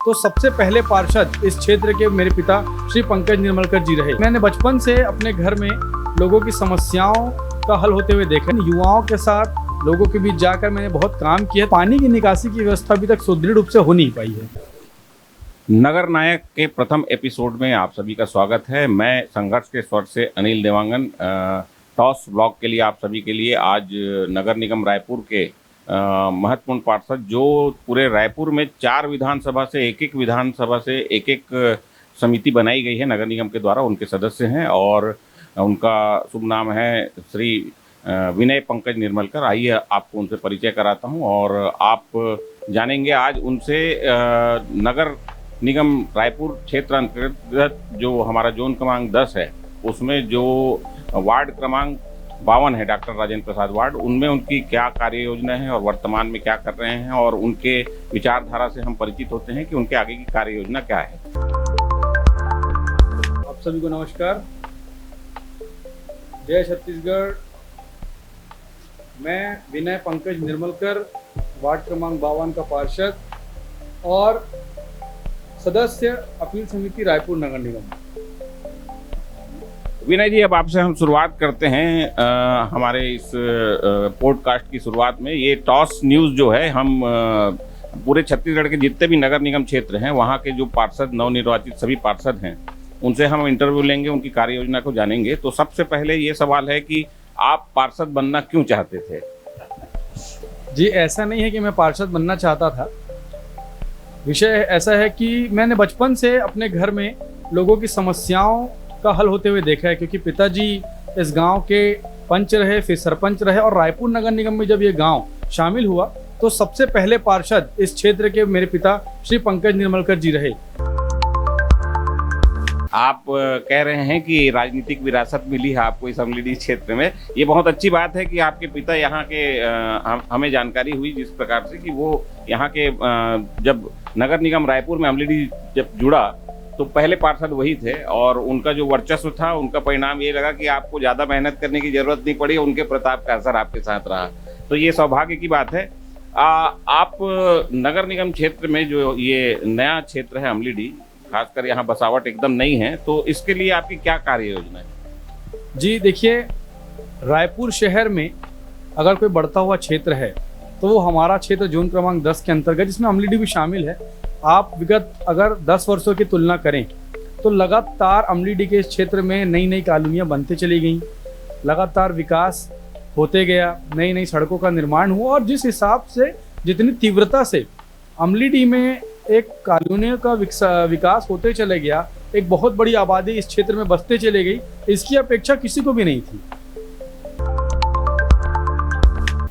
तो सबसे पहले पार्षद इस क्षेत्र के मेरे पिता श्री पंकज निर्मलकर जी रहे। मैंने बचपन से अपने घर में लोगों की समस्याओं का हल होते हुए देखा। युवाओं के साथ लोगों के बीच जाकर मैंने बहुत काम किया। पानी की निकासी की व्यवस्था अभी तक सुदृढ़ रूप से हो नहीं पाई है। नगर नायक के प्रथम एपिसोड में आप सभी का स्वागत है। मैं संघर्ष के स्वर से अनिल देवांगन टॉस ब्लॉग के लिए आप सभी के लिए आज नगर निगम रायपुर के महत्वपूर्ण पार्षद जो पूरे रायपुर में 4 विधानसभा से एक विधानसभा से एक समिति बनाई गई है नगर निगम के द्वारा, उनके सदस्य हैं और उनका शुभ नाम है श्री विनय पंकज निर्मलकर। आइए आपको उनसे परिचय कराता हूं और आप जानेंगे आज उनसे नगर निगम रायपुर क्षेत्र अंतर्गत जो हमारा जोन क्रमांक 10 है उसमें जो वार्ड क्रमांक 52 है डॉक्टर राजेंद्र प्रसाद वार्ड, उनमें उनकी क्या कार्य योजना है और वर्तमान में क्या कर रहे हैं और उनके विचारधारा से हम परिचित होते हैं कि उनके आगे की कार्य योजना क्या है। आप सभी को नमस्कार, जय छत्तीसगढ़। मैं विनय पंकज निर्मलकर, वार्ड क्रमांक 52 का पार्षद और सदस्य अपील समिति रायपुर नगर निगम। विनय जी, अब आपसे हम शुरुआत करते हैं हमारे इस पॉडकास्ट की शुरुआत में। ये टॉस न्यूज़ जो है, हम पूरे छत्तीसगढ़ के जितने भी नगर निगम क्षेत्र हैं वहाँ के जो पार्षद नवनिर्वाचित सभी पार्षद हैं उनसे हम इंटरव्यू लेंगे, उनकी कार्य योजना को जानेंगे। तो सबसे पहले ये सवाल है कि आप पार्षद बनना क्यों चाहते थे? जी, ऐसा नहीं है कि मैं पार्षद बनना चाहता था। विषय ऐसा है कि मैंने बचपन से अपने घर में लोगों की समस्याओं का हल होते हुए देखा है, क्योंकि पिताजी इस गांव के पंच रहे, फिर सरपंच रहे और रायपुर नगर निगम में जब ये गांव शामिल हुआ तो सबसे पहले पार्षद इस क्षेत्र के मेरे पिता श्री पंकज निर्मलकर जी रहे। आप कह रहे हैं कि राजनीतिक विरासत मिली है आपको इस अमलीडीह क्षेत्र में। ये बहुत अच्छी बात है कि आपके पिता यहाँ के हमें जानकारी हुई जिस प्रकार से कि वो यहाँ के जब नगर निगम रायपुर में अमलीडीह जब जुड़ा तो पहले पार्षद वही थे और उनका जो वर्चस्व था उनका परिणाम ये लगा कि आपको ज़्यादा मेहनत करने की जरूरत नहीं पड़ी, उनके प्रताप का असर आपके साथ रहा। तो ये सौभाग्य की बात है। आप नगर निगम क्षेत्र में जो ये नया क्षेत्र है अमलीडीह, खासकर यहाँ बसावट एकदम नई है, तो इसके लिए आपकी क्या कार्य योजना है? जी देखिए, रायपुर शहर में अगर कोई बढ़ता हुआ क्षेत्र है तो वो हमारा क्षेत्र जोन क्रमांक 10 के अंतर्गत, जिसमें अमलीडीह भी शामिल है। आप विगत अगर 10 वर्षों की तुलना करें तो लगातार अमलीडीह के इस क्षेत्र में नई नई कॉलोनियाँ बनते चली गईं, लगातार विकास होते गया, नई नई सड़कों का निर्माण हुआ और जिस हिसाब से जितनी तीव्रता से अमलीडीह में एक कॉलोनियों का विकास होते चले गया, एक बहुत बड़ी आबादी इस क्षेत्र में बसते चले गई, इसकी अपेक्षा किसी को भी नहीं थी।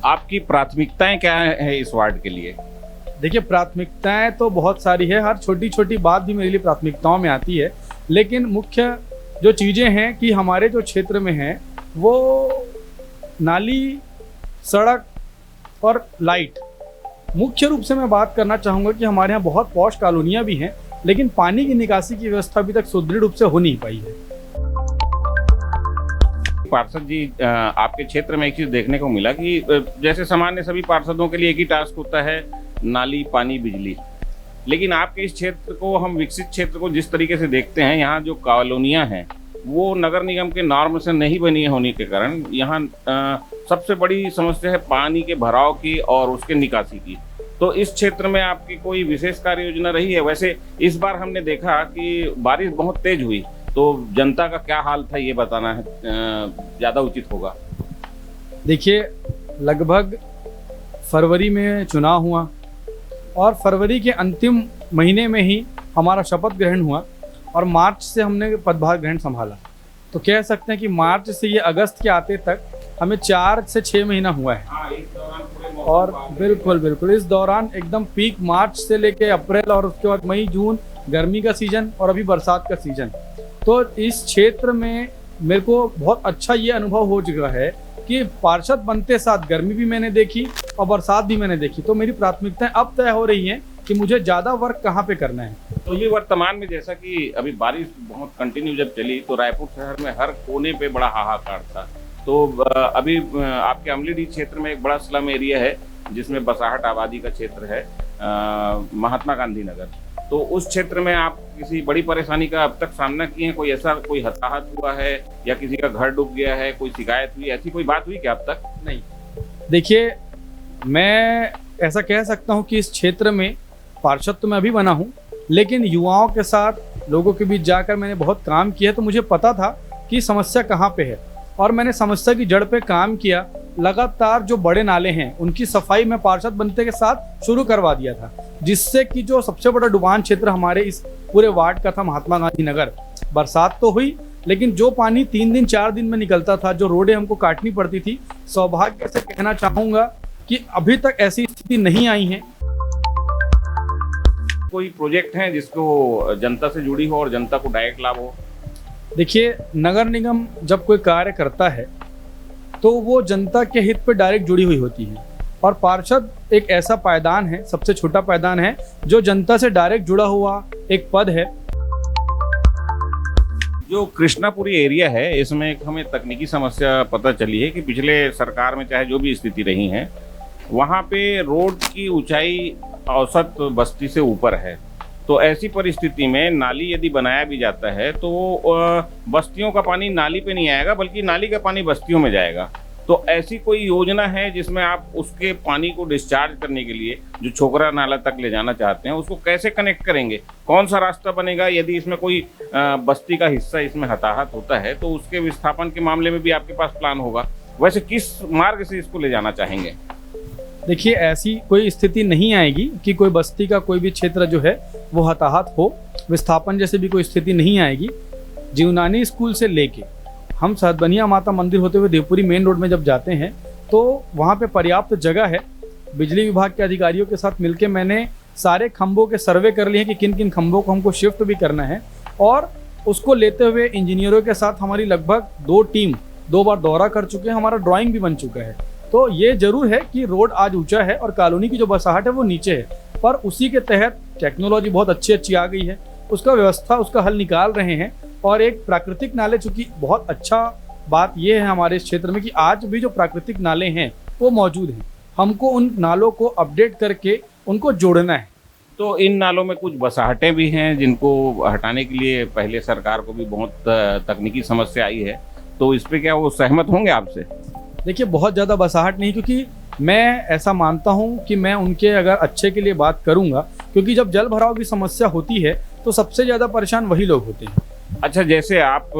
आपकी प्राथमिकताएं क्या है इस वार्ड के लिए? देखिए, प्राथमिकताएं तो बहुत सारी है, हर छोटी छोटी बात भी मेरे लिए प्राथमिकताओं में आती है, लेकिन मुख्य जो चीज़ें हैं कि हमारे जो क्षेत्र में हैं वो नाली, सड़क और लाइट। मुख्य रूप से मैं बात करना चाहूँगा कि हमारे यहाँ बहुत पॉश कॉलोनियाँ भी हैं, लेकिन पानी की निकासी की व्यवस्था अभी तक सुदृढ़ रूप से हो नहीं पाई है। पार्षद जी, आपके क्षेत्र में एक चीज़ देखने को मिला कि जैसे सामान्य सभी पार्षदों के लिए एक ही टास्क होता है, नाली, पानी, बिजली, लेकिन आपके इस क्षेत्र को, हम विकसित क्षेत्र को जिस तरीके से देखते हैं, यहाँ जो कॉलोनियाँ हैं वो नगर निगम के नॉर्म से नहीं बनी होने के कारण यहाँ सबसे बड़ी समस्या है पानी के भराव की और उसके निकासी की। तो इस क्षेत्र में आपकी कोई विशेष कार्य योजना रही है? वैसे इस बार हमने देखा कि बारिश बहुत तेज हुई, तो जनता का क्या हाल था ये बताना है ज़्यादा उचित होगा। देखिए, लगभग फरवरी में चुनाव हुआ और फरवरी के अंतिम महीने में ही हमारा शपथ ग्रहण हुआ और मार्च से हमने पदभार ग्रहण संभाला। तो कह सकते हैं कि मार्च से ये अगस्त के आते तक हमें 4 से 6 महीना हुआ है। इस दौरान और बिल्कुल इस दौरान एकदम पीक मार्च से लेके अप्रैल और उसके बाद मई, जून गर्मी का सीजन और अभी बरसात का सीजन। तो इस क्षेत्र में मेरे को बहुत अच्छा ये अनुभव हो चुका है कि पार्षद बनते साथ गर्मी भी मैंने देखी और बरसात भी मैंने देखी। तो मेरी प्राथमिकताएं अब तय हो रही हैं कि मुझे ज़्यादा वर्क कहाँ पे करना है। तो ये वर्तमान में जैसा कि अभी बारिश बहुत कंटिन्यू जब चली तो रायपुर शहर में हर कोने पे बड़ा हाहाकार था। तो अभी आपके अमलीडीह क्षेत्र में एक बड़ा स्लम एरिया है जिसमें बसाहट आबादी का क्षेत्र है, महात्मा गांधी नगर। तो उस क्षेत्र में आप किसी बड़ी परेशानी का अब तक सामना किए हैं? कोई ऐसा कोई हताहत हुआ है या किसी का घर डूब गया है, कोई शिकायत हुई, ऐसी कोई बात हुई क्या अब तक? नहीं, देखिए मैं ऐसा कह सकता हूँ कि इस क्षेत्र में पार्षद तो मैं अभी बना हूँ, लेकिन युवाओं के साथ लोगों के बीच जाकर मैंने बहुत काम किया, तो मुझे पता था कि समस्या कहाँ पे है और मैंने समस्या की जड़ पे काम किया। लगातार जो बड़े नाले हैं उनकी सफाई मैं पार्षद बनते के साथ शुरू करवा दिया था, जिससे कि जो सबसे बड़ा डुबान क्षेत्र हमारे इस पूरे वार्ड का था, महात्मा गांधी नगर, बरसात तो हुई लेकिन जो पानी 3 दिन 4 दिन में निकलता था, जो रोडें हमको काटनी पड़ती थी, सौभाग्य से कहना चाहूँगा कि अभी तक ऐसी स्थिति नहीं आई है। कोई प्रोजेक्ट है जिसको जनता से जुड़ी हो और जनता को डायरेक्ट लाभ हो? देखिए, नगर निगम जब कोई कार्य करता है तो वो जनता के हित पे डायरेक्ट जुड़ी हुई होती है और पार्षद एक ऐसा पायदान है, सबसे छोटा पायदान है, जो जनता से डायरेक्ट जुड़ा हुआ एक पद है। जो कृष्णापुरी एरिया है, इसमें एक हमें तकनीकी समस्या पता चली है कि पिछले सरकार में चाहे जो भी स्थिति रही है, वहाँ पे रोड की ऊंचाई औसत बस्ती से ऊपर है। तो ऐसी परिस्थिति में नाली यदि बनाया भी जाता है तो बस्तियों का पानी नाली पे नहीं आएगा, बल्कि नाली का पानी बस्तियों में जाएगा। तो ऐसी कोई योजना है जिसमें आप उसके पानी को डिस्चार्ज करने के लिए जो छोकरा नाला तक ले जाना चाहते हैं, उसको कैसे कनेक्ट करेंगे? कौन सा रास्ता बनेगा? यदि इसमें कोई बस्ती का हिस्सा इसमें हताहत होता है तो उसके विस्थापन के मामले में भी आपके पास प्लान होगा। वैसे किस मार्ग से इसको ले जाना चाहेंगे? देखिए, ऐसी कोई स्थिति नहीं आएगी कि कोई बस्ती का कोई भी क्षेत्र जो है वो हताहत हो, विस्थापन जैसे भी कोई स्थिति नहीं आएगी। जीवनानी स्कूल से लेके हम सतबनिया माता मंदिर होते हुए देवपुरी मेन रोड में जब जाते हैं तो वहाँ पे पर्याप्त जगह है। बिजली विभाग के अधिकारियों के साथ मिलके मैंने सारे खंभों के सर्वे कर लिए हैं कि किन किन खंभों को हमको शिफ्ट भी करना है, और उसको लेते हुए इंजीनियरों के साथ हमारी लगभग 2 टीम 2 बार दौरा कर चुके हैं, हमारा ड्राइंग भी बन चुका है। तो ये जरूर है कि रोड आज ऊंचा है और कॉलोनी की जो बसाहट है वो नीचे है, पर उसी के तहत टेक्नोलॉजी बहुत अच्छी आ गई है, उसका व्यवस्था उसका हल निकाल रहे हैं। और एक प्राकृतिक नाले, चूंकि बहुत अच्छा बात ये है हमारे इस क्षेत्र में कि आज भी जो प्राकृतिक नाले हैं वो मौजूद हैं, हमको उन नालों को अपडेट करके उनको जोड़ना है। तो इन नालों में कुछ बसाहटें भी हैं जिनको हटाने के लिए पहले सरकार को भी बहुत तकनीकी समस्या आई है, तो इस पर क्या वो सहमत होंगे आपसे? देखिए, बहुत ज़्यादा बसाहट नहीं, क्योंकि मैं ऐसा मानता हूँ कि मैं उनके अगर अच्छे के लिए बात करूँगा, क्योंकि जब जल भराव की समस्या होती है तो सबसे ज़्यादा परेशान वही लोग होते हैं। अच्छा, जैसे आप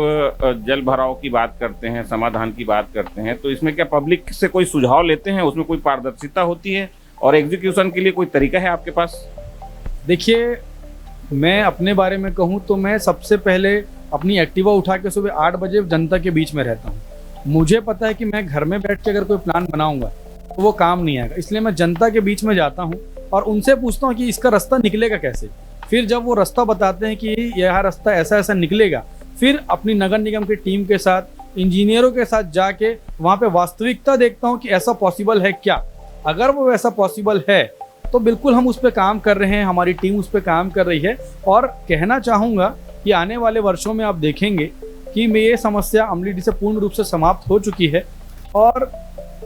जल भराव की बात करते हैं, समाधान की बात करते हैं, तो इसमें क्या पब्लिक से कोई सुझाव लेते हैं? उसमें कोई पारदर्शिता होती है और एग्जीक्यूशन के लिए कोई तरीका है आपके पास? देखिए, मैं अपने बारे में कहूँ तो मैं सबसे पहले अपनी एक्टिवा उठा के सुबह 8 बजे जनता के बीच में रहता हूँ। मुझे पता है कि मैं घर में बैठ के अगर कोई प्लान बनाऊंगा तो वो काम नहीं आएगा, इसलिए मैं जनता के बीच में जाता हूँ और उनसे पूछता हूँ कि इसका रास्ता निकलेगा कैसे। फिर जब वो रास्ता बताते हैं कि यह रास्ता ऐसा ऐसा निकलेगा, फिर अपनी नगर निगम की टीम के साथ, इंजीनियरों के साथ जाके वहाँ पे वास्तविकता देखता हूँ कि ऐसा पॉसिबल है क्या। अगर वो ऐसा पॉसिबल है तो बिल्कुल हम उस पर काम कर रहे हैं, हमारी टीम उस पर काम कर रही है। और कहना चाहूँगा कि आने वाले वर्षों में आप देखेंगे कि ये समस्या अमलीडी से पूर्ण रूप से समाप्त हो चुकी है और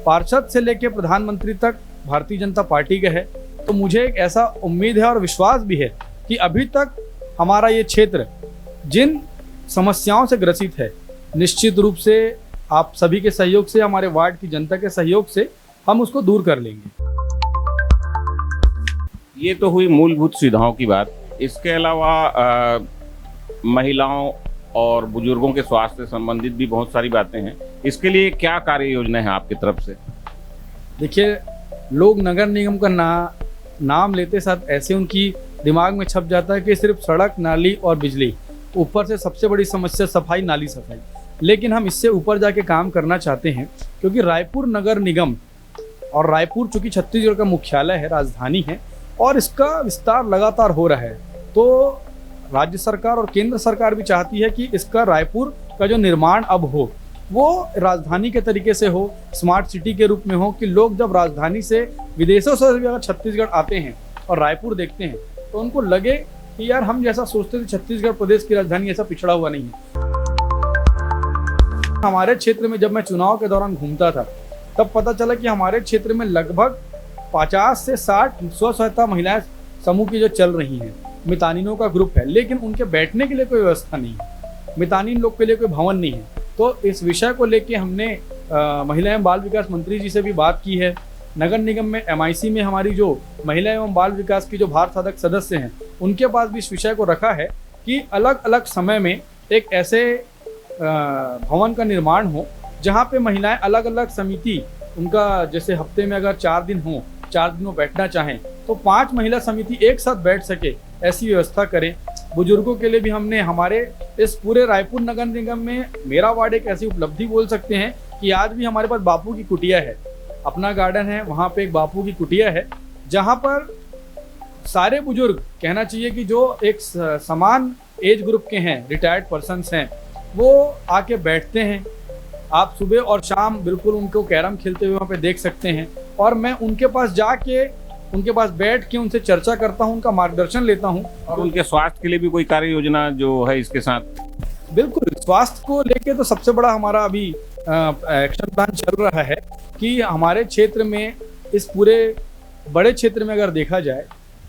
पार्षद से लेकर प्रधानमंत्री तक भारतीय जनता पार्टी का है। तो मुझे एक ऐसा उम्मीद है और विश्वास भी है कि अभी तक हमारा ये क्षेत्र जिन समस्याओं से ग्रसित है, निश्चित रूप से आप सभी के सहयोग से, हमारे वार्ड की जनता के सहयोग से हम उसको दूर कर लेंगे। ये तो हुई मूलभूत सुविधाओं की बात। इसके अलावा महिलाओं और बुजुर्गों के स्वास्थ्य से संबंधित भी बहुत सारी बातें हैं। इसके लिए क्या कार्य योजना है आपकी तरफ से? देखिए, लोग नगर निगम का नाम लेते साथ ऐसे उनकी दिमाग में छप जाता है कि सिर्फ सड़क, नाली और बिजली, ऊपर से सबसे बड़ी समस्या सफाई, नाली सफाई। लेकिन हम इससे ऊपर जाके काम करना चाहते हैं, क्योंकि रायपुर नगर निगम और रायपुर चूँकि छत्तीसगढ़ का मुख्यालय है, राजधानी है, और इसका विस्तार लगातार हो रहा है। तो राज्य सरकार और केंद्र सरकार भी चाहती है कि इसका रायपुर का जो निर्माण अब हो वो राजधानी के तरीके से हो, स्मार्ट सिटी के रूप में हो, कि लोग जब राजधानी से विदेशों से भी अगर छत्तीसगढ़ आते हैं और रायपुर देखते हैं तो उनको लगे कि यार हम जैसा सोचते थे छत्तीसगढ़ प्रदेश की राजधानी ऐसा पिछड़ा हुआ नहीं है। हमारे क्षेत्र में जब मैं चुनाव के दौरान घूमता था तब पता चला कि हमारे क्षेत्र में लगभग 50 से 60 स्व सहायता महिलाएं समूह की जो चल रही हैं, मितानिनों का ग्रुप है, लेकिन उनके बैठने के लिए कोई व्यवस्था नहीं है, मितानिन लोग के लिए कोई भवन नहीं है। तो इस विषय को लेके हमने महिला एवं बाल विकास मंत्री जी से भी बात की है। नगर निगम में MIC में हमारी जो महिला एवं बाल विकास की जो भार साधक सदस्य हैं, उनके पास भी इस विषय को रखा है कि अलग अलग समय में एक ऐसे भवन का निर्माण हो जहाँ पे महिलाएं अलग अलग समिति, उनका जैसे हफ्ते में अगर 4 दिन हो, 4 दिन वो बैठना चाहें तो 5 महिला समिति एक साथ बैठ सके, ऐसी व्यवस्था करें। बुजुर्गों के लिए भी हमने हमारे इस पूरे रायपुर नगर निगम में, मेरा वार्ड एक ऐसी उपलब्धि बोल सकते हैं कि आज भी हमारे पास बापू की कुटिया है, अपना गार्डन है, वहाँ पे एक बापू की कुटिया है जहाँ पर सारे बुजुर्ग, कहना चाहिए कि जो एक समान एज ग्रुप के हैं, रिटायर्ड पर्सन्स हैं, वो आके बैठते हैं। आप सुबह और शाम बिल्कुल उनको कैरम खेलते हुए वहाँ पे देख सकते हैं, और मैं उनके पास जाके, उनके पास बैठ के उनसे चर्चा करता हूँ, उनका मार्गदर्शन लेता हूँ। और उनके स्वास्थ्य के लिए भी कोई कार्य योजना जो है इसके साथ? बिल्कुल, स्वास्थ्य को लेके तो सबसे बड़ा हमारा अभी एक्शन प्लान चल रहा है कि हमारे क्षेत्र में, इस पूरे बड़े क्षेत्र में अगर देखा जाए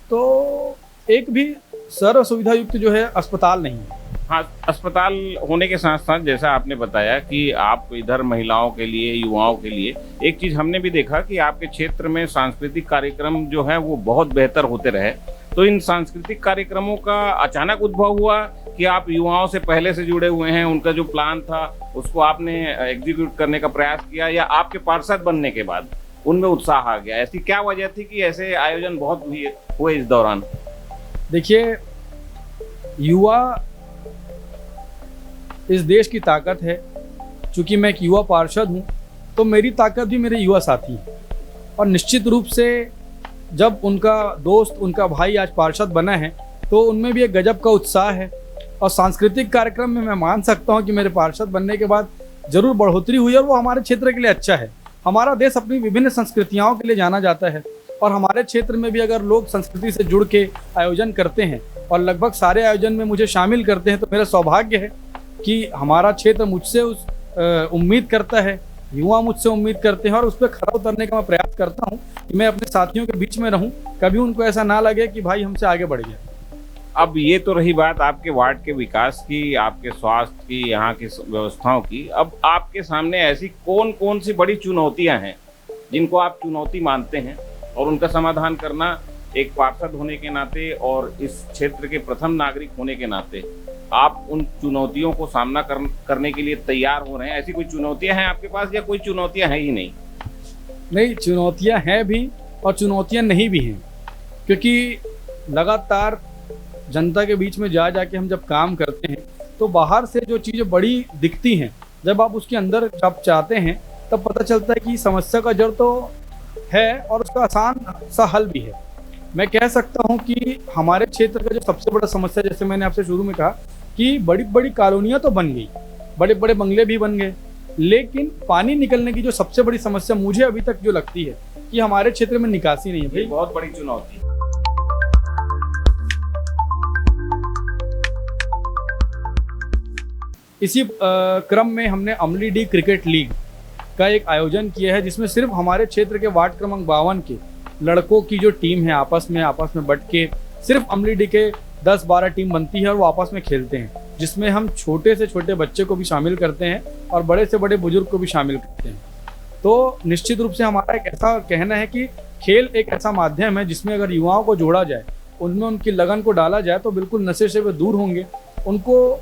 तो एक भी सर्व सुविधा युक्त जो है अस्पताल नहीं है। हाँ, अस्पताल होने के साथ साथ जैसा आपने बताया कि आप इधर महिलाओं के लिए, युवाओं के लिए, एक चीज़ हमने भी देखा कि आपके क्षेत्र में सांस्कृतिक कार्यक्रम जो है वो बहुत बेहतर होते रहे। तो इन सांस्कृतिक कार्यक्रमों का अचानक उद्भव हुआ कि आप युवाओं से पहले से जुड़े हुए हैं, उनका जो प्लान था उसको आपने एग्जीक्यूट करने का प्रयास किया, या आपके पार्षद बनने के बाद उनमें उत्साह आ गया? ऐसी क्या वजह थी कि ऐसे आयोजन बहुत हुए इस दौरान? देखिए, युवा इस देश की ताकत है। चूँकि मैं एक युवा पार्षद हूँ तो मेरी ताकत भी मेरे युवा साथी हैं, और निश्चित रूप से जब उनका दोस्त, उनका भाई आज पार्षद बना है तो उनमें भी एक गजब का उत्साह है। और सांस्कृतिक कार्यक्रम में मैं मान सकता हूँ कि मेरे पार्षद बनने के बाद जरूर बढ़ोतरी हुई, और वो हमारे क्षेत्र के लिए अच्छा है। हमारा देश अपनी विभिन्न संस्कृतियों के लिए जाना जाता है, और हमारे क्षेत्र में भी अगर लोग संस्कृति से जुड़ के आयोजन करते हैं और लगभग सारे आयोजन में मुझे शामिल करते हैं, तो मेरा सौभाग्य है कि हमारा क्षेत्र मुझसे उम्मीद करता है, युवा मुझसे उम्मीद करते हैं, और उस पर खरा उतरने का मैं प्रयास करता हूं कि मैं अपने साथियों के बीच में रहूं, कभी उनको ऐसा ना लगे कि भाई हमसे आगे बढ़ गया। अब ये तो रही बात आपके वार्ड के विकास की, आपके स्वास्थ्य की, यहाँ की व्यवस्थाओं की। अब आपके सामने ऐसी कौन कौन सी बड़ी चुनौतियाँ हैं जिनको आप चुनौती मानते हैं, और उनका समाधान करना एक पार्षद होने के नाते और इस क्षेत्र के प्रथम नागरिक होने के नाते आप उन चुनौतियों को सामना करने के लिए तैयार हो रहे हैं? ऐसी कोई चुनौतियां हैं आपके पास, या कोई चुनौतियां हैं ही नहीं? नहीं, चुनौतियां हैं भी और चुनौतियां नहीं भी हैं, क्योंकि लगातार जनता के बीच में जा जाके हम जब काम करते हैं तो बाहर से जो चीज़ें बड़ी दिखती हैं, जब आप उसके अंदर जब चाहते हैं तब पता चलता है कि समस्या का जड़ तो है और उसका आसान सा हल भी है। मैं कह सकता हूं कि हमारे क्षेत्र का जो सबसे बड़ा समस्या, जैसे मैंने आपसे शुरू में कहा कि बड़ी बड़ी कॉलोनियां तो बन गई, बड़े बड़े बंगले भी बन गए, लेकिन पानी निकलने की जो सबसे बड़ी समस्या मुझे अभी तक जो लगती है कि हमारे क्षेत्र में निकासी नहीं है। भाई, बहुत बड़ी चुनौती। इसी क्रम में हमने अमलीडीह क्रिकेट लीग का एक आयोजन किया है, जिसमें सिर्फ हमारे क्षेत्र के वार्ड क्रमांक 52 के लड़कों की जो टीम है आपस में बट के, सिर्फ अमलीडीह के 10-12 टीम बनती है और वो आपस में खेलते हैं, जिसमें हम छोटे से छोटे बच्चे को भी शामिल करते हैं और बड़े से बड़े बुजुर्ग को भी शामिल करते हैं। तो निश्चित रूप से हमारा एक ऐसा कहना है कि खेल एक ऐसा माध्यम है जिसमें अगर युवाओं को जोड़ा जाए, उनमें उनकी लगन को डाला जाए, तो बिल्कुल नशे से वे दूर होंगे। उनको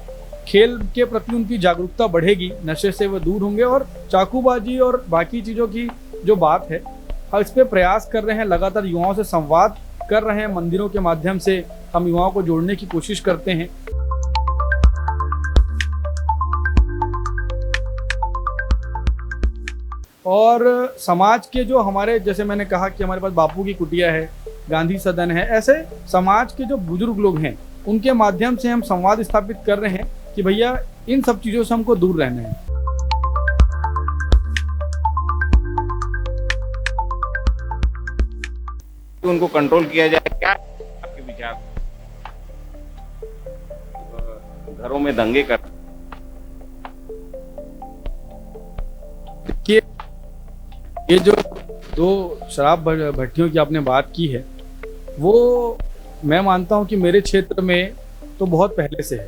खेल के प्रति उनकी जागरूकता बढ़ेगी, नशे से वे दूर होंगे, और चाकूबाजी और बाकी चीज़ों की जो बात है, इस पर प्रयास कर रहे हैं, लगातार युवाओं से संवाद कर रहे हैं। मंदिरों के माध्यम से हम युवाओं को जोड़ने की कोशिश करते हैं। और समाज के जो हमारे, जैसे मैंने कहा कि हमारे पास बापू की कुटिया है, गांधी सदन है, ऐसे समाज के जो बुजुर्ग लोग हैं उनके माध्यम से हम संवाद स्थापित कर रहे हैं कि भैया इन सब चीज़ों से हमको दूर रहना है। तो उनको कंट्रोल किया जाए, क्या आपके विचार? घरों में दंगे कर, ये जो 2 शराब भट्टियों की आपने बात की है, वो मैं मानता हूं कि मेरे क्षेत्र में तो बहुत पहले से है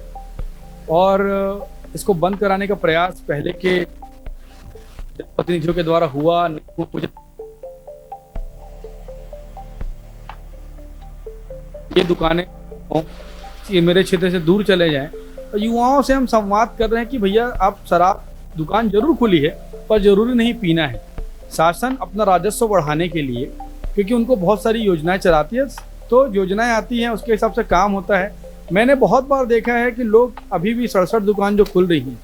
और इसको बंद कराने का प्रयास पहले के प्रतिनिधियों के द्वारा हुआ नहीं हुआ, मुझे ये दुकानें ये मेरे क्षेत्र से दूर चले जाएं। तो युवाओं से हम संवाद कर रहे हैं कि भैया आप शराब दुकान जरूर खुली है पर जरूरी नहीं पीना है। शासन अपना राजस्व बढ़ाने के लिए क्योंकि उनको बहुत सारी योजनाएं चलाती है, तो योजनाएं आती हैं उसके हिसाब से काम होता है। मैंने बहुत बार देखा है कि लोग अभी भी 67 दुकान जो खुल रही हैं,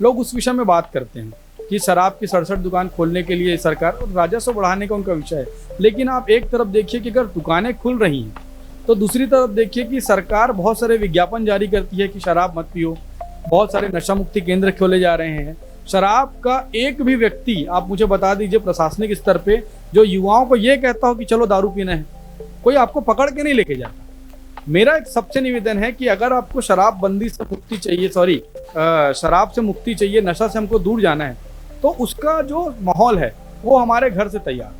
लोग उस विषय में बात करते हैं कि शराब की 67 दुकान खोलने के लिए सरकार और राजस्व बढ़ाने का उनका विषय है। लेकिन आप एक तरफ देखिए कि अगर दुकानें खुल रही हैं तो दूसरी तरफ देखिए कि सरकार बहुत सारे विज्ञापन जारी करती है कि शराब मत पियो, बहुत सारे नशा मुक्ति केंद्र खोले जा रहे हैं। शराब का एक भी व्यक्ति आप मुझे बता दीजिए प्रशासनिक स्तर पे जो युवाओं को ये कहता हो कि चलो दारू पीना है, कोई आपको पकड़ के नहीं लेके जाता। मेरा एक सबसे निवेदन है कि अगर आपको शराबबंदी से मुक्ति चाहिए, शराब से मुक्ति चाहिए, नशा से हमको दूर जाना है, तो उसका जो माहौल है वो हमारे घर से तैयार,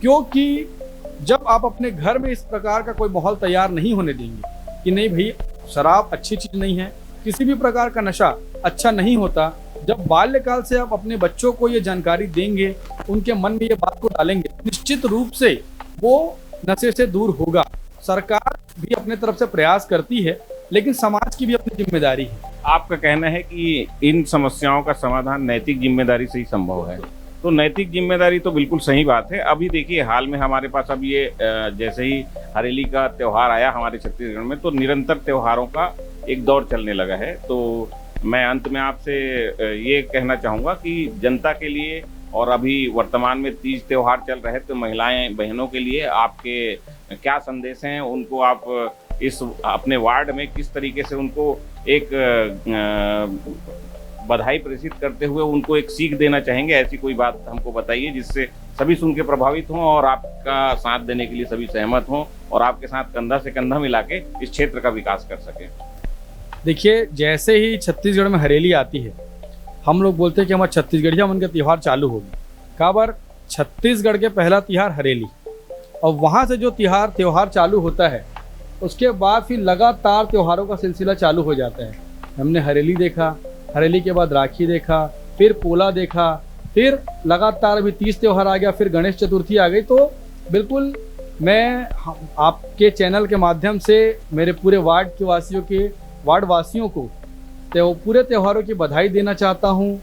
क्योंकि जब आप अपने घर में इस प्रकार का कोई माहौल तैयार नहीं होने देंगे कि नहीं भाई शराब अच्छी चीज नहीं है, किसी भी प्रकार का नशा अच्छा नहीं होता, जब बाल्यकाल से आप अपने बच्चों को ये जानकारी देंगे, उनके मन में ये बात को डालेंगे, निश्चित रूप से वो नशे से दूर होगा। सरकार भी अपने तरफ से प्रयास करती है लेकिन समाज की भी अपनी जिम्मेदारी है। आपका कहना है कि इन समस्याओं का समाधान नैतिक जिम्मेदारी से ही संभव है, तो नैतिक जिम्मेदारी तो बिल्कुल सही बात है। अभी देखिए हाल में हमारे पास अब ये जैसे ही हरेली का त्यौहार आया हमारे छत्तीसगढ़ में, तो निरंतर त्योहारों का एक दौर चलने लगा है। तो मैं अंत में आपसे ये कहना चाहूँगा कि जनता के लिए और अभी वर्तमान में तीज त्योहार चल रहे, तो महिलाएं बहनों के लिए आपके क्या संदेश हैं, उनको आप इस अपने वार्ड में किस तरीके से उनको एक बधाई प्रेषित करते हुए उनको एक सीख देना चाहेंगे? ऐसी कोई बात हमको बताइए जिससे सभी सुन के प्रभावित हों और आपका साथ देने के लिए सभी सहमत हों और आपके साथ कंधा से कंधा मिला के इस क्षेत्र का विकास कर सकें। देखिए, जैसे ही छत्तीसगढ़ में हरेली आती है हम लोग बोलते हैं कि हमारा छत्तीसगढ़िया मन का त्यौहार चालू होगी। काबर छत्तीसगढ़ के पहला त्यौहार हरेली, और वहाँ से जो त्यौहार चालू होता है उसके बाद फिर लगातार त्योहारों का सिलसिला चालू हो जाता है। हमने हरेली देखा, हरेली के बाद राखी देखा, फिर पोला देखा, फिर लगातार अभी तीज त्यौहार आ गया, फिर गणेश चतुर्थी आ गई। तो बिल्कुल मैं आपके चैनल के माध्यम से मेरे पूरे वार्ड वासियों को पूरे त्योहारों की बधाई देना चाहता हूँ।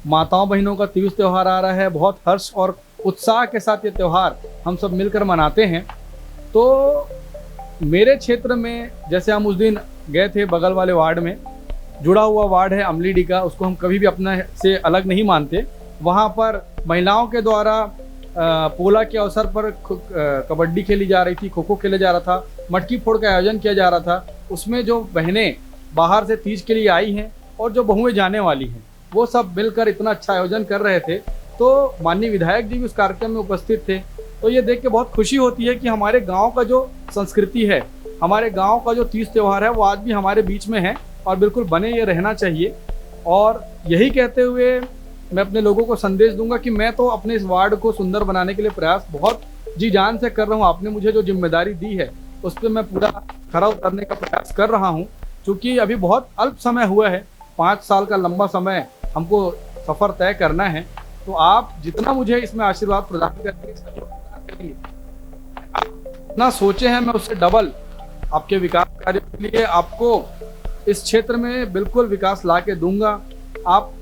माताओं बहनों का तीज त्यौहार आ रहा है, बहुत हर्ष और उत्साह के साथ ये त्यौहार हम सब मिलकर मनाते हैं। तो मेरे क्षेत्र में जैसे हम उस दिन गए थे बगल वाले वार्ड में, जुड़ा हुआ वार्ड है अमलीडी का, उसको हम कभी भी अपना से अलग नहीं मानते। वहाँ पर महिलाओं के द्वारा पोला के अवसर पर कबड्डी खेली जा रही थी, खो खो खेला जा रहा था, मटकी फोड़ का आयोजन किया जा रहा था। उसमें जो बहनें बाहर से तीज के लिए आई हैं और जो बहुएं जाने वाली हैं वो सब मिलकर इतना अच्छा आयोजन कर रहे थे। तो माननीय विधायक जी भी उस कार्यक्रम में उपस्थित थे। तो ये देख के बहुत खुशी होती है कि हमारे गाँव का जो संस्कृति है, हमारे गाँव का जो तीज त्यौहार है वो आज भी हमारे बीच में है और बिल्कुल बने ये रहना चाहिए। और यही कहते हुए मैं अपने लोगों को संदेश दूंगा कि मैं तो अपने इस वार्ड को सुंदर बनाने के लिए प्रयास बहुत जी जान से कर रहा हूँ। आपने मुझे जो जिम्मेदारी दी है उस पर मैं पूरा खरा उतरने का प्रयास कर रहा हूँ, क्योंकि अभी बहुत अल्प समय हुआ है, 5 साल का लंबा समय हमको सफ़र तय करना है। तो आप जितना मुझे इसमें आशीर्वाद प्रदान करेंगे, जितना सोचे हैं मैं उससे डबल आपके विकास कार्यों के लिए आपको इस क्षेत्र में बिल्कुल विकास ला के दूंगा। आप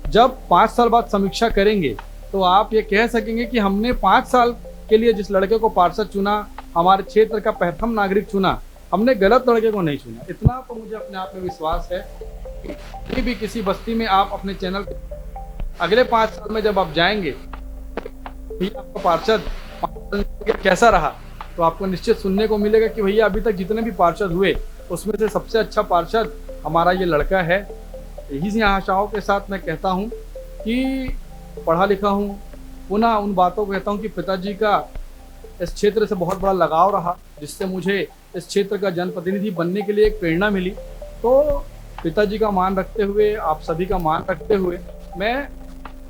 जब 5 साल बाद समीक्षा करेंगे तो आप ये कह सकेंगे कि हमने 5 साल के लिए जिस लड़के को पार्षद चुना, हमारे क्षेत्र का प्रथम नागरिक चुना, हमने गलत लड़के को नहीं चुना। इतना तो मुझे अपने आप में विश्वास है कि कहीं भी किसी बस्ती में आप अपने चैनल अगले 5 साल में जब आप जाएंगे भैया आपका पार्षद कैसा रहा, तो आपको निश्चित सुनने को मिलेगा कि भैया अभी तक जितने भी पार्षद हुए उसमें से सबसे अच्छा पार्षद हमारा ये लड़का है। यही आशाओं के साथ मैं कहता हूँ कि पढ़ा लिखा हूँ, पुनः उन बातों को कहता हूँ कि पिताजी का इस क्षेत्र से बहुत बड़ा लगाव रहा, जिससे मुझे इस क्षेत्र का जनप्रतिनिधि बनने के लिए एक प्रेरणा मिली। तो पिताजी का मान रखते हुए, आप सभी का मान रखते हुए, मैं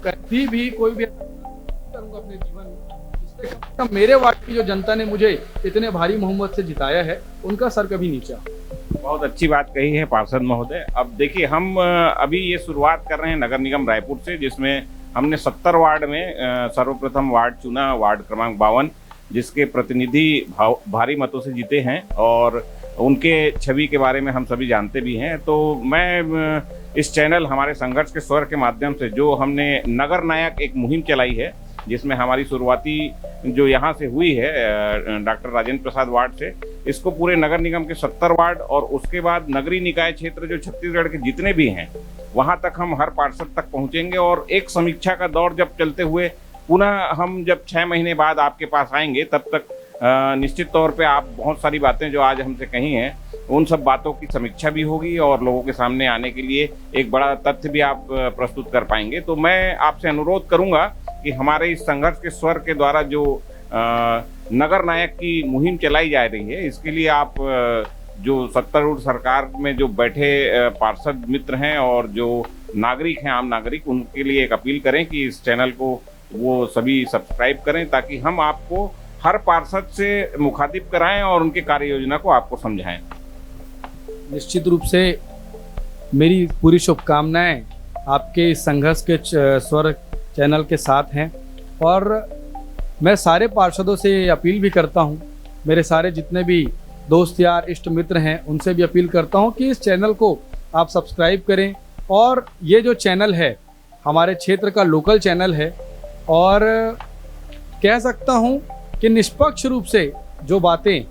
कभी भी कोई भी करूँगा अपने जीवन में जिससे तो मेरे वार्ड की जो जनता ने मुझे इतने भारी बहुमत से जिताया है, उनका सर कभी नीचा। बहुत अच्छी बात कही है पार्षद महोदय। अब देखिए, हम अभी ये शुरुआत कर रहे हैं नगर निगम रायपुर से, जिसमें हमने 70 वार्ड में सर्वप्रथम वार्ड चुना, वार्ड क्रमांक 52, जिसके प्रतिनिधि भारी मतों से जीते हैं और उनके छवि के बारे में हम सभी जानते भी हैं। तो मैं इस चैनल हमारे संघर्ष के स्वर के माध्यम से जो हमने नगर नायक एक मुहिम चलाई है, जिसमें हमारी शुरुआती जो यहाँ से हुई है डॉक्टर राजेंद्र प्रसाद वार्ड से, इसको पूरे नगर निगम के 70 वार्ड और उसके बाद नगरीय निकाय क्षेत्र जो छत्तीसगढ़ के जितने भी हैं, वहाँ तक हम हर पार्षद तक पहुँचेंगे। और एक समीक्षा का दौर जब चलते हुए पुनः हम जब 6 महीने बाद आपके पास आएंगे, तब तक निश्चित तौर पे आप बहुत सारी बातें जो आज हमसे कही हैं, उन सब बातों की समीक्षा भी होगी और लोगों के सामने आने के लिए एक बड़ा तथ्य भी आप प्रस्तुत कर पाएंगे। तो मैं आपसे अनुरोध करूंगा कि हमारे इस संघर्ष के स्वर के द्वारा जो नगर नायक की मुहिम चलाई जा रही है, इसके लिए आप जो सत्तारूढ़ सरकार में जो बैठे पार्षद मित्र हैं और जो नागरिक हैं, आम नागरिक, उनके लिए एक अपील करें कि इस चैनल को वो सभी सब्सक्राइब करें, ताकि हम आपको हर पार्षद से मुखातिब कराएं और उनके कार्य योजना को आपको समझाएं। निश्चित रूप से मेरी पूरी शुभकामनाएं आपके इस संघर्ष के स्वर चैनल के साथ हैं और मैं सारे पार्षदों से अपील भी करता हूं, मेरे सारे जितने भी दोस्त यार इष्ट मित्र हैं उनसे भी अपील करता हूं कि इस चैनल को आप सब्सक्राइब करें। और ये जो चैनल है हमारे क्षेत्र का लोकल चैनल है और कह सकता हूं कि निष्पक्ष रूप से जो बातें,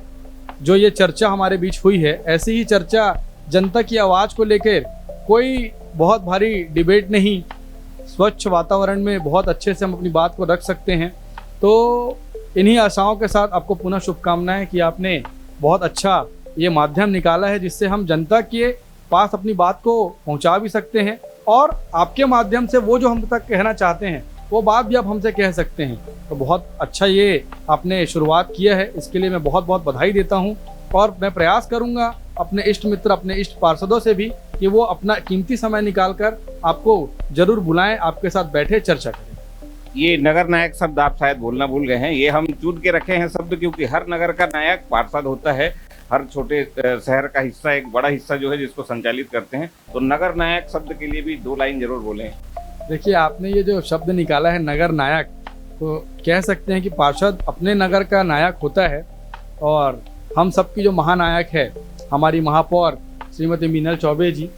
जो ये चर्चा हमारे बीच हुई है, ऐसी ही चर्चा जनता की आवाज़ को लेकर कोई बहुत भारी डिबेट नहीं, स्वच्छ वातावरण में बहुत अच्छे से हम अपनी बात को रख सकते हैं। तो इन्हीं आशाओं के साथ आपको पुनः शुभकामनाएं कि आपने बहुत अच्छा ये माध्यम निकाला है, जिससे हम जनता के पास अपनी बात को पहुंचा भी सकते हैं और आपके माध्यम से वो जो हम तक कहना चाहते हैं वो बात भी आप हमसे कह सकते हैं। तो बहुत अच्छा ये आपने शुरुआत किया है, इसके लिए मैं बहुत बहुत बधाई देता हूं और मैं प्रयास करूंगा अपने इष्ट मित्र, अपने इष्ट पार्षदों से भी कि वो अपना कीमती समय निकालकर आपको जरूर बुलाएं, आपके साथ बैठे चर्चा करें। ये नगर नायक शब्द आप शायद बोलना भूल गए हैं, ये हम चुन के रखे हैं शब्द, क्योंकि हर नगर का नायक पार्षद होता है, हर छोटे शहर का हिस्सा, एक बड़ा हिस्सा जो है जिसको संचालित करते हैं। तो नगर नायक शब्द के लिए भी 2 लाइन जरूर बोलें। देखिए, आपने ये जो शब्द निकाला है नगर नायक, तो कह सकते हैं कि पार्षद अपने नगर का नायक होता है और हम सबकी जो महानायक है हमारी महापौर श्रीमती मीनल चौबे जी,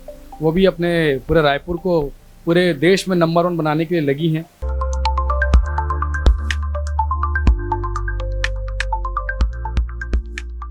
वो भी अपने पूरे रायपुर को पूरे देश में नंबर 1 बनाने के लिए लगी हैं।